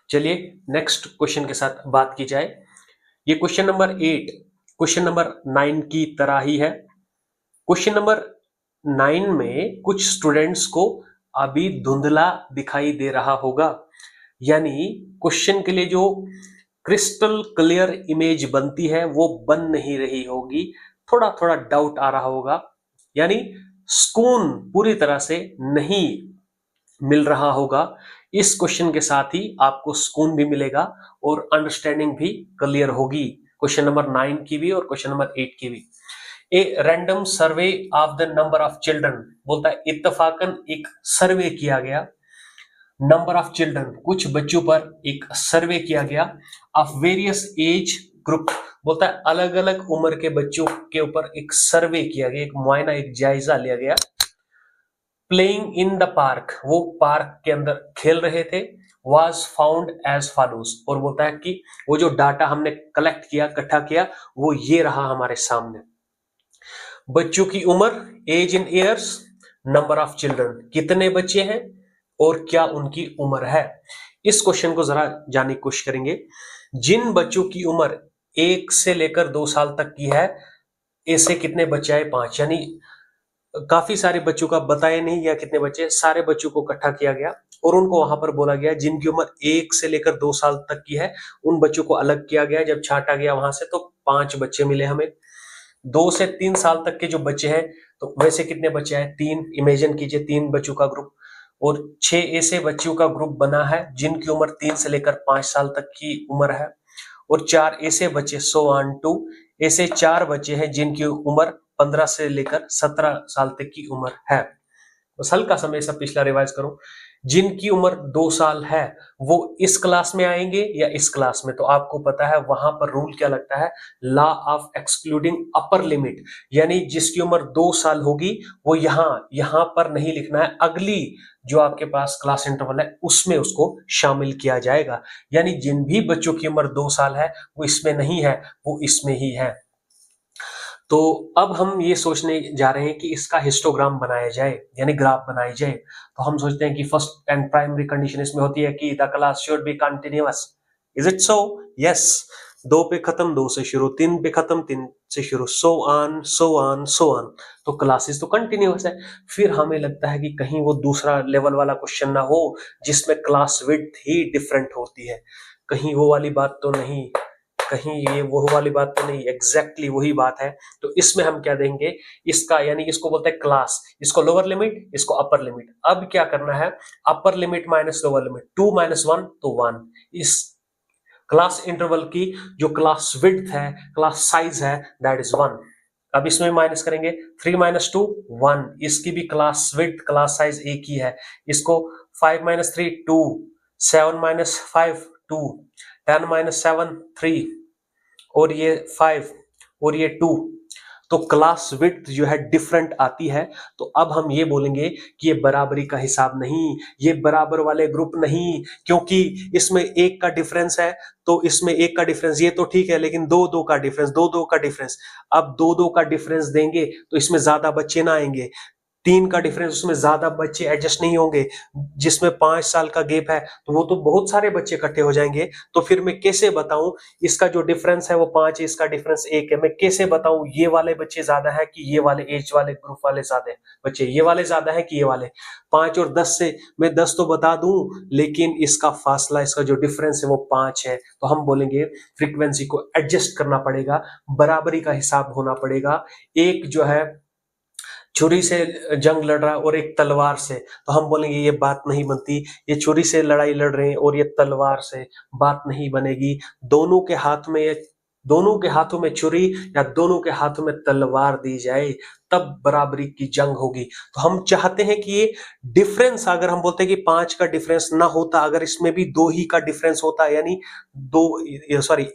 चलिए next question के साथ बात की जाए। ये क्वेश्चन नंबर 8 क्वेश्चन नंबर 9 की तरह ही है। क्वेश्चन नंबर 9 में कुछ स्टूडेंट्स को अभी धुंधला दिखाई दे रहा होगा, यानी क्वेश्चन के लिए जो क्रिस्टल क्लियर इमेज बनती है वो बन नहीं रही होगी, थोड़ा थोड़ा डाउट आ रहा होगा, यानी सुकून पूरी तरह से नहीं मिल रहा होगा। इस क्वेश्चन के साथ ही आपको सुकून भी मिलेगा और अंडरस्टैंडिंग भी क्लियर होगी, क्वेश्चन नंबर 9 की भी और क्वेश्चन नंबर 8 की भी। A random survey of the number of children, बोलता है इत्तफाकन एक सर्वे किया गया, नंबर ऑफ चिल्ड्रन कुछ बच्चों पर एक सर्वे किया गया, ऑफ वेरियस एज ग्रुप, बोलता है अलग अलग उम्र के बच्चों के ऊपर एक सर्वे किया गया, एक मुआयना, एक जायजा लिया गया। प्लेइंग इन द पार्क, वो पार्क के अंदर खेल रहे थे, was found as follows, और बोलता है कि वो जो डाटा हमने कलेक्ट किया, इकट्ठा किया, वो ये रहा हमारे सामने। बच्चों की उम्र, age in years, number of children, कितने बच्चे हैं और क्या उनकी उम्र है। इस क्वेश्चन को जरा जानने की कोशिश करेंगे। जिन बच्चों की उम्र 1 से लेकर 2 साल तक की है, ऐसे कितने बच्चे आए, 5, यानी काफी सारे बच्चों का बताया नहीं गया कितने बच्चे, सारे बच्चों को इकट्ठा किया गया और उनको वहां पर बोला गया जिनकी उम्र 1 से लेकर 2 साल तक की है उन बच्चों को अलग किया गया। जब छांटा गया वहां से तो 5 बच्चे मिले हमें। 2 से 3 साल तक के जो बच्चे हैं तो वैसे कितने बच्चे आए, 3, इमेजिन कीजिए 3 बच्चों का ग्रुप, और 6 ऐसे बच्चों का ग्रुप बना है जिनकी उम्र 3 से लेकर 5 साल तक की उम्र है, और 4 ऐसे बच्चे, सो ऑन टू, ऐसे 4 बच्चे हैं जिनकी उम्र 15 से लेकर 17 साल तक की उम्र है। बस हल्का सा मैं सब पिछला रिवाइज करूं। जिनकी उम्र 2 साल है वो इस क्लास में आएंगे या इस क्लास में, तो आपको पता है वहां पर रूल क्या लगता है, law of excluding upper limit, यानी जिसकी उम्र 2 साल होगी वो यहां पर नहीं लिखना है, अगली जो आपके पास क्लास इंटरवल है उसमें उसको शामिल किया जाएगा। यानी जिन भी बच्चों की उम्र 2 साल है वो इसमें नहीं है, वो इसमें ही है। तो अब हम ये सोचने जा रहे हैं कि इसका हिस्टोग्राम बनाया जाए, यानी ग्राफ बनाया जाए। तो हम सोचते हैं कि फर्स्ट एंड प्राइमरी कंडीशन इसमें होती है कि the class should be continuous. Is it so? Yes. 2 पे खत्म, 2 से शुरू, 3 पे खत्म, 3 से शुरू, so on so on so on, तो क्लासेस तो कंटिन्यूअस है। फिर हमें लगता है कि कहीं वो दूसरा लेवल वाला क्वेश्चन ना हो जिसमें क्लास विड्थ ही डिफरेंट होती है, कहीं वो वाली बात तो नहीं, कहीं ये वो वाली बात तो नहीं, एग्जैक्टली वही बात है। तो इसमें हम क्या देंगे, इसका यानी इसको बोलते हैं क्लास, इसको लोअर लिमिट, इसको अपर लिमिट। अब क्या करना है, upper limit minus lower limit, 2 - 1 तो 1। इस क्लास इंटरवल की जो क्लास विड्थ है, क्लास साइज है, दैट इज 1। अब इसमें माइनस करेंगे, 3 - 2 1, इसकी भी क्लास विड्थ, क्लास साइज एक ही है। इसको 5 - 3 2, 7 - 5 2, 10 - 7 3, और ये 5 और ये 2, तो क्लास विड्थ जो है डिफरेंट आती है। तो अब हम ये बोलेंगे कि ये बराबरी का हिसाब नहीं, ये बराबर वाले ग्रुप नहीं, क्योंकि इसमें 1 का डिफरेंस है, तो इसमें 1 का डिफरेंस ये तो ठीक है, लेकिन 2 का डिफरेंस, 2 का डिफरेंस, अब 2 का डिफरेंस देंगे तो इसमें ज्यादा बच्चे ना आएंगे। 3 का डिफरेंस, उसमें ज्यादा बच्चे एडजस्ट नहीं होंगे। जिसमें 5 साल का गैप है तो वो तो बहुत सारे बच्चे इकट्ठे हो जाएंगे। तो फिर मैं कैसे बताऊं इसका जो डिफरेंस है वो 5 है, इसका डिफरेंस 1 है, मैं कैसे बताऊं ये वाले बच्चे ज्यादा है कि ये वाले एज वाले ग्रुप वाले ज्यादा है, बच्चे ये वाले ज्यादा है कि ये वाले। 5 और 10 से मैं 10 तो बता दूं, लेकिन इसका फासला, इसका जो डिफरेंस है वो 5 है। तो हम बोलेंगे फ्रीक्वेंसी को एडजस्ट करना पड़ेगा, बराबरी का हिसाब होना पड़ेगा। एक जो है छुरी से जंग लड़ रहा है और एक तलवार से, तो हम बोलेंगे ये बात नहीं बनती, ये छुरी से लड़ाई लड़ रहे हैं और ये तलवार से, बात नहीं बनेगी। दोनों के हाथ में, दोनों के हाथों में छुरी या दोनों के हाथों में तलवार दी जाए तब बराबरी की जंग होगी। तो हम चाहते हैं कि ये डिफरेंस, अगर हम बोलते हैं कि 5 का डिफरेंस ना होता, अगर इसमें भी 2 ही का डिफरेंस होता, यानी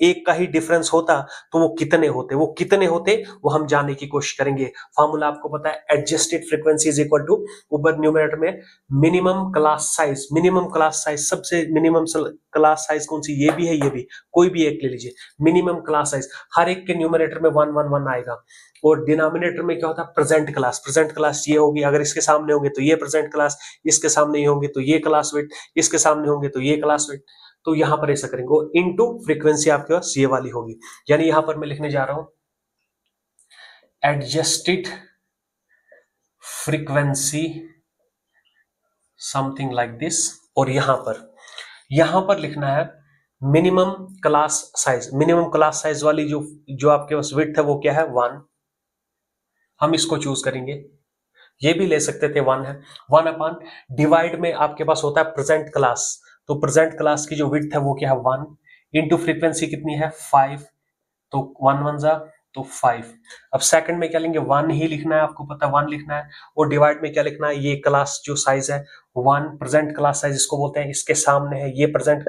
1 का ही डिफरेंस होता, तो वो कितने होते, वो कितने होते वो हम जानने की कोशिश करेंगे। फॉर्मूला आपको पता है, adjusted frequency is equal to, ऊपर न्यूमरेटर में minimum class size, minimum class size, सबसे मिनिमम क्लास साइज कौन सी, ये भी है ये भी, कोई भी एक ले लीजिए, मिनिमम क्लास साइज, हर एक के न्यूमरेटर में 1 1 1 आएगा। और डिनोमिनेटर में क्या होता है, प्रेजेंट क्लास। प्रेजेंट क्लास ये होगी, अगर इसके सामने होंगे तो ये प्रेजेंट क्लास, इसके सामने ही होंगे तो ये क्लास विड्थ, इसके सामने होंगे तो ये क्लास विड्थ। तो यहां पर ऐसा करेंगे, और इनटू फ्रीक्वेंसी आपके पास ये वाली होगी। यानी यहां पर मैं लिखने जा रहा हूं adjusted frequency something like this, और यहां पर लिखना है minimum class size. Minimum class size वाली जो आपके पास विड्थ है वो क्या है, 1। हम इसको चूज करेंगे, ये भी ले सकते थे 1 है। 1 अपॉन डिवाइड में आपके पास होता है प्रेजेंट क्लास, तो प्रेजेंट क्लास की जो विड्थ है वो क्या है 1, इंटू फ्रीक्वेंसी कितनी है 5, तो 1 1 जा तो 5। अब सेकंड में क्या लेंगे, 1 ही लिखना है, आपको पता है 1 लिखना है, और डिवाइड में क्या लिखना है, ये क्लास जो साइज है 1, प्रेजेंट क्लास साइज इसको बोलते हैं, इसके सामने है ये प्रेजेंट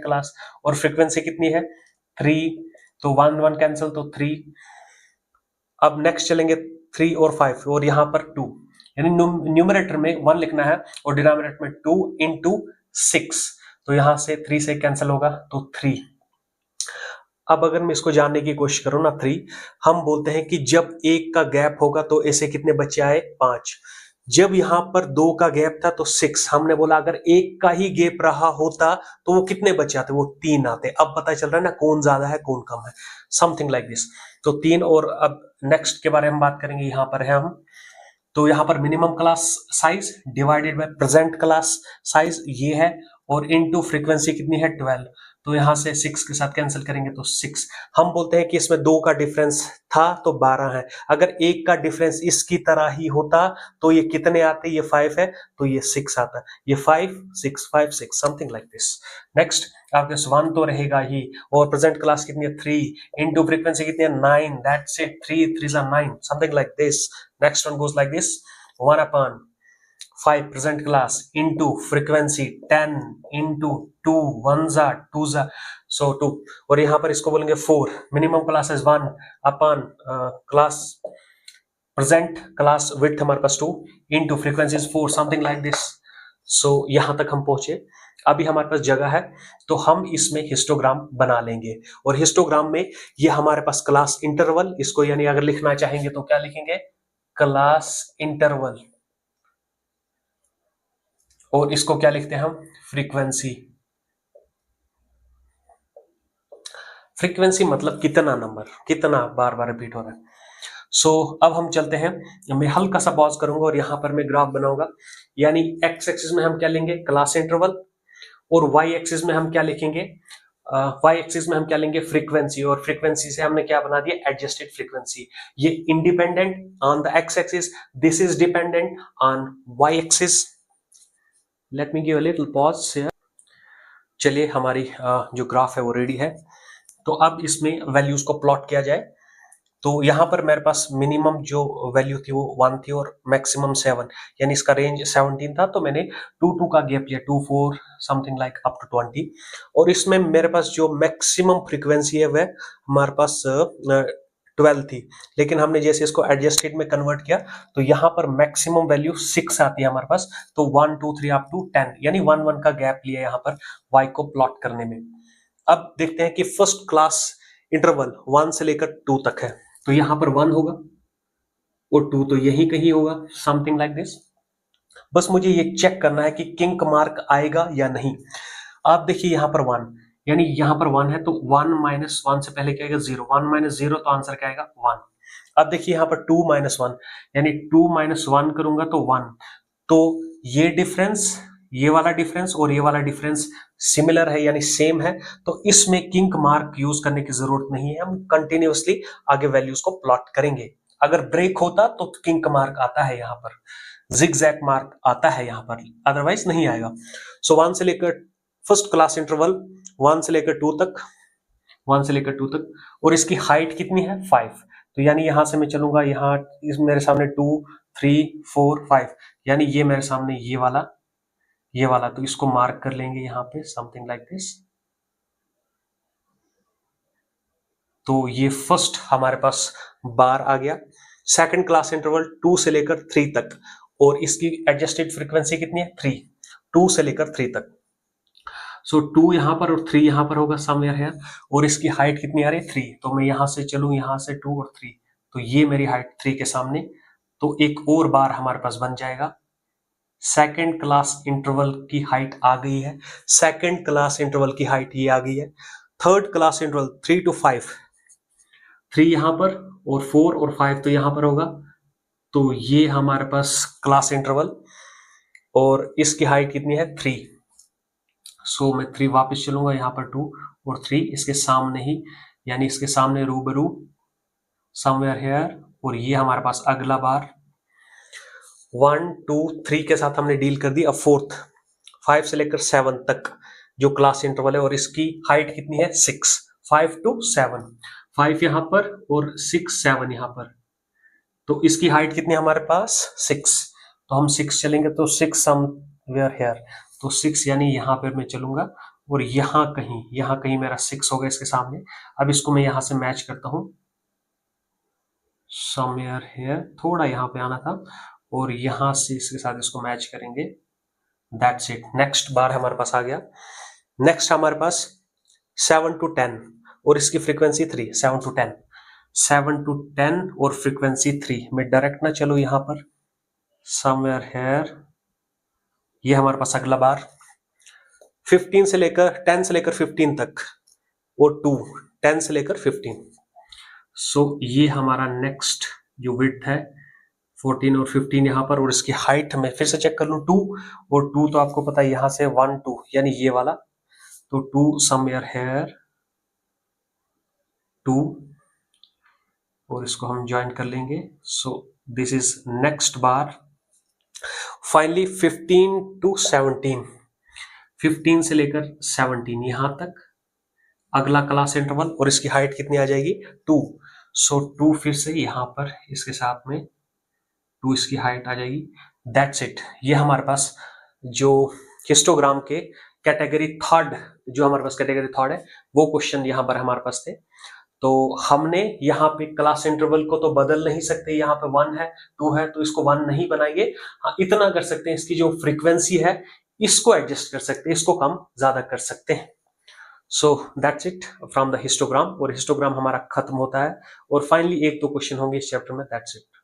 क्लास, और फ्रीक्वेंसी कितनी है 3, तो 1 1 कैंसिल तो 3। अब नेक्स्ट चलेंगे 3 और 5, और यहां पर 2, यानी न्यूमरेटर में 1 लिखना है और डिनोमिनेटर में 2 इंटू 6, तो यहां से 3 से कैंसिल होगा तो 3। अब अगर मैं इसको जानने की कोशिश करूं ना 3, हम बोलते हैं कि जब 1 का गैप होगा तो ऐसे कितने बच्चे आए 5, जब यहां पर 2 का गैप था तो 6, हमने बोला अगर 1 का ही गैप रहा होता तो वो कितने बच्चे आते, वो 3 आते। अब पता चल रहा है ना कौन ज्यादा है कौन कम है, समथिंग लाइक दिस। तो 3, और अब नेक्स्ट के बारे में बात करेंगे, यहां पर है हम, तो यहां पर minimum class size divided by present class size ये है, और इनटू फ्रीक्वेंसी कितनी है 12, तो यहां से 6 के साथ कैंसिल करेंगे तो 6। हम बोलते हैं कि इसमें 2 का डिफरेंस था तो 12 है, अगर 1 का डिफरेंस इसकी तरह ही होता तो ये कितने आते, ये 5 है तो ये 6 आता, ये 5 6 5 6 समथिंग लाइक दिस। नेक्स्ट आपके 1 तो रहेगा ही, और प्रेजेंट क्लास कितनी है 3, इनटू फ्रीक्वेंसी कितनी है 9, that's it, 3 3 9 something like this. Next one goes like this, 1 upon 5 present class into frequency 10 into 2 1 जा 2 जा, so 2, और यहां पर इसको बोलेंगे 4, minimum class is 1 upon class present class width हमारे पास 2 into frequency is 4 something like this। so यहां तक हम पहुंचे, अभी हमारे पास जगह है तो हम इसमें हिस्टोग्राम बना लेंगे, और हिस्टोग्राम में ये हमारे पास क्लास इंटरवल, इसको यानी अगर लिखना चाहेंगे तो क्या लिखेंगे, क्लास इंटरवल, और इसको क्या लिखते हैं हम, फ्रीक्वेंसी। फ्रीक्वेंसी मतलब कितना नंबर, कितना बार बार रिपीट हो रहा है। सो अब हम चलते हैं, मैं हल्का सा पॉज करूंगा और यहां पर मैं ग्राफ बनाऊंगा, यानी एक्स एक्सिस में हम क्या लेंगे, क्लास इंटरवल, और वाई एक्सिस में हम क्या लिखेंगे, वाई एक्सिस में हम क्या लेंगे, फ्रीक्वेंसी, और फ्रीक्वेंसी से हमने क्या बना दिया, एडजस्टेड फ्रीक्वेंसी। ये independent on the X axis, this is dependent on Y axis. Let me give a little pause here. चलिए हमारी जो ग्राफ है वो रेडी है, तो अब इसमें वैल्यूज को प्लॉट किया जाए। तो यहां पर मेरे पास मिनिमम जो वैल्यू थी वो 1 थी और मैक्सिमम 7, यानी इसका रेंज 17 था, तो मैंने 2 2 का गैप लिया, 2 4 समथिंग लाइक अप टू 20, और इसमें मेरे पास जो मैक्सिमम फ्रीक्वेंसी है वह हमारे पास 12 थी, लेकिन हमने जैसे इसको एडजस्टेड में कन्वर्ट किया तो यहाँ पर मैक्सिमम वैल्यू 6 आती है हमारे पास, तो 1 2 3 अप टू 10, यानी 1 1 का गैप लिया यहाँ पर y को प्लॉट करने में। अब देखते हैं कि फर्स्ट क्लास इंटरवल 1 से लेकर 2 तक है, तो यहाँ पर 1 होगा और 2 तो यही कहीं होगा, समथिंग लाइक दिस। बस मुझे ये चेक करना है कि किंक मार्क आएगा या नहीं। आप देखिए यहाँ पर 1, यानी यहाँ पर 1 है तो 1 माइनस 1 से पहले क्या आएगा 0, 1 माइनस 0 तो आंसर क्या आएगा 1। अब देखिए यहाँ पर 2 माइनस 1, यानी 2 माइनस 1 करूंगा तो 1, तो ये डिफरेंस, ये वाला डिफरेंस और ये वाला डिफरेंस सिमिलर है यानी सेम है, तो इसमें किंक मार्क यूज करने की जरूरत नहीं है, हम कंटिन्यूअसली आगे वैल्यूज को प्लॉट करेंगे। अगर ब्रेक होता तो किंक मार्क आता है, यहाँ पर जिगजैग मार्क आता है यहाँ पर, अदरवाइज नहीं आएगा। सो 1 से लेकर फर्स्ट क्लास इंटरवल 1 से लेकर 2 तक, 1 से लेकर 2 तक, और इसकी हाइट कितनी है 5, तो यानी यहां से मैं चलूंगा, यहाँ मेरे सामने 2 3 4 5, यानी ये मेरे सामने ये वाला, तो इसको मार्क कर लेंगे यहाँ पे समथिंग लाइक दिस। तो ये फर्स्ट हमारे पास बार आ गया। सेकंड क्लास इंटरवल 2 से लेकर 3 तक, और इसकी एडजस्टेड फ्रीक्वेंसी कितनी है 3, 2 से लेकर 3 तक। सो 2 यहां पर और 3 यहां पर होगा समवेयर है, और इसकी हाइट कितनी आ रही है 3, तो मैं यहां से चलूं, यहां से 2 और 3, तो ये मेरी हाइट 3 के सामने, तो एक और बार हमारे पास बन जाएगा। सेकंड क्लास इंटरवल की हाइट आ गई है, सेकंड क्लास इंटरवल की हाइट ये आ गई है। थर्ड क्लास इंटरवल 3 to 5, 3 यहां पर और 4 और 5 तो यहां पर होगा, तो ये हमारे पास क्लास इंटरवल और इसकी हाइट कितनी है 3। सो मैं 3 वापस चलूंगा, यहाँ पर 2 और 3 इसके सामने ही, यानी इसके सामने रूबरू समवेयर हेयर, और ये हमारे पास अगला बार 1 2 3 के साथ हमने डील कर दी। अब फोर्थ 5 से लेकर 7 तक जो क्लास इंटरवल है और इसकी हाइट कितनी है 6, 5 to 7, 5 यहां पर और 6 7 यहां पर, तो इसकी हाइट कितनी है हमारे पास 6, तो हम 6 चलेंगे तो 6 समवेयर हेयर, तो 6 यानी यहां पर मैं चलूंगा और यहां कहीं मेरा 6 होगा इसके सामने। अब इसको मैं यहां से मैच करता हूं, समवेयर हेयर थोड़ा यहां पे आना था और यहां से इसके साथ इसको मैच करेंगे, दैट्स इट। नेक्स्ट बार हमारे पास आ गया। नेक्स्ट हमारे पास 7 to 10 और इसकी फ्रीक्वेंसी 3, 7 to 10, 7 to 10 और फ्रीक्वेंसी 3। मैं डायरेक्ट ना चलो यहां पर, समवेयर हेयर, ये हमारे पास अगला बार 15 से लेकर 10 से लेकर 15 तक और 2 10 से लेकर 15, सो ये हमारा नेक्स्ट जो विड्थ है 14 और 15 यहां पर, और इसकी हाइट में फिर से चेक कर लूं 2 और 2 तो आपको पता है यहां से 1 2 यानी ये वाला, तो 2 समवेयर हेयर 2 और इसको हम ज्वाइन कर लेंगे। So this is next bar. Finally 15 to 17, 15 से लेकर 17 यहां तक अगला क्लास इंटरवल और इसकी हाइट कितनी आ जाएगी 2, सो 2 फिर से यहां पर इसके साथ में 2 इसकी हाइट आ जाएगी, दैट्स इट। ये हमारे पास जो हिस्टोग्राम के कैटेगरी थर्ड, जो हमारे पास कैटेगरी थर्ड है वो क्वेश्चन यहाँ पर हमारे पास थे। तो हमने यहाँ पे क्लास इंटरवल को तो बदल नहीं सकते, यहाँ पे 1 है 2 है तो इसको 1 नहीं बनाएंगे। हाँ इतना कर सकते हैं, इसकी जो फ्रीक्वेंसी है इसको एडजस्ट कर सकते हैं, इसको कम ज्यादा कर सकते हैं। So that's it from the histogram, और हिस्टोग्राम हमारा खत्म होता है और फाइनली 1-2 क्वेश्चन होंगे इस चैप्टर में, दैट्स इट।